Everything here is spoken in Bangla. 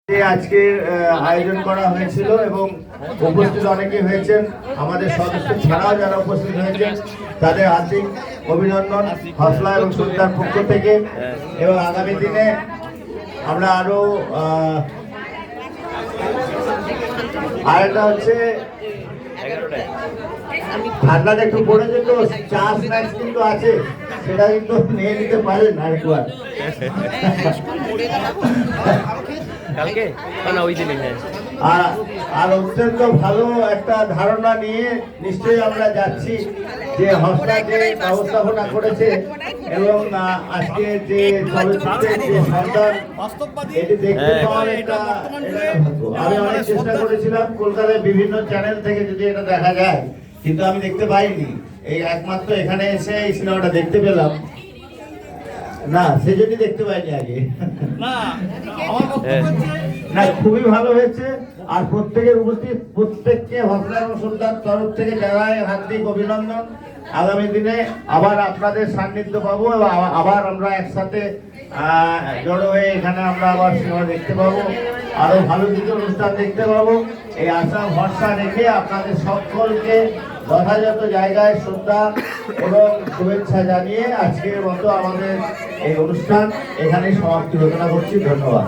আজকে আয়োজন করা হয়েছিল এবং উপস্থিত অনেকে হয়েছেন, আমাদের সদস্য ছাড়াও যারা উপস্থিত হয়েছেন তাদের হার্দিক অভিনন্দন হসলা এবং শ্রদ্ধার পক্ষ থেকে। এবং আগামী দিনে আমরা আরো আরেকটা হচ্ছে ঠান্ডাটা একটু পড়েছে তো চা স্ন্যাক্স কিন্তু আছে, সেটা কিন্তু নিয়ে নিতে পারেন আরেকবার। আর অত্যন্ত ভালো একটা ধারণা নিয়ে নিশ্চয়ই আমরা যাচ্ছি যে হসলা যে ব্যবস্থাপনা করেছে এবং আজকে যে চলচ্চিত্রের যে সন্তান এটি দেখতে পাওয়ার একটা আমি অনেক চেষ্টা করেছিলাম কলকাতায় বিভিন্ন চ্যানেল থেকে যদি এটা দেখা যায়, কিন্তু আমি দেখতে পাইনি। এই একমাত্র এখানে এসে এই সিনেমাটা দেখতে পেলাম, না সেজন্যই দেখতে পাইনি আগে। না খুবই ভালো হয়েছে। আর প্রত্যেকের উপস্থিত প্রত্যেককে হসলা এবং শ্রদ্ধার তরফ থেকে জানাই হার্দিক অভিনন্দন। আগামী দিনে আবার আপনাদের সান্নিধ্য পাবো এবং আবার আমরা একসাথে জড়ো হয়ে এখানে আমরা আবার সিনেমা দেখতে পাবো, আরো ভালো কিছু অনুষ্ঠান দেখতে পাবো। এই আশা ভরসা রেখে আপনাদের সকলকে যথাযথ জায়গায় শ্রদ্ধা এবং শুভেচ্ছা জানিয়ে আজকের মতো আমাদের এই অনুষ্ঠান এখানেই সমাপ্তি ঘোষণা করছি। ধন্যবাদ।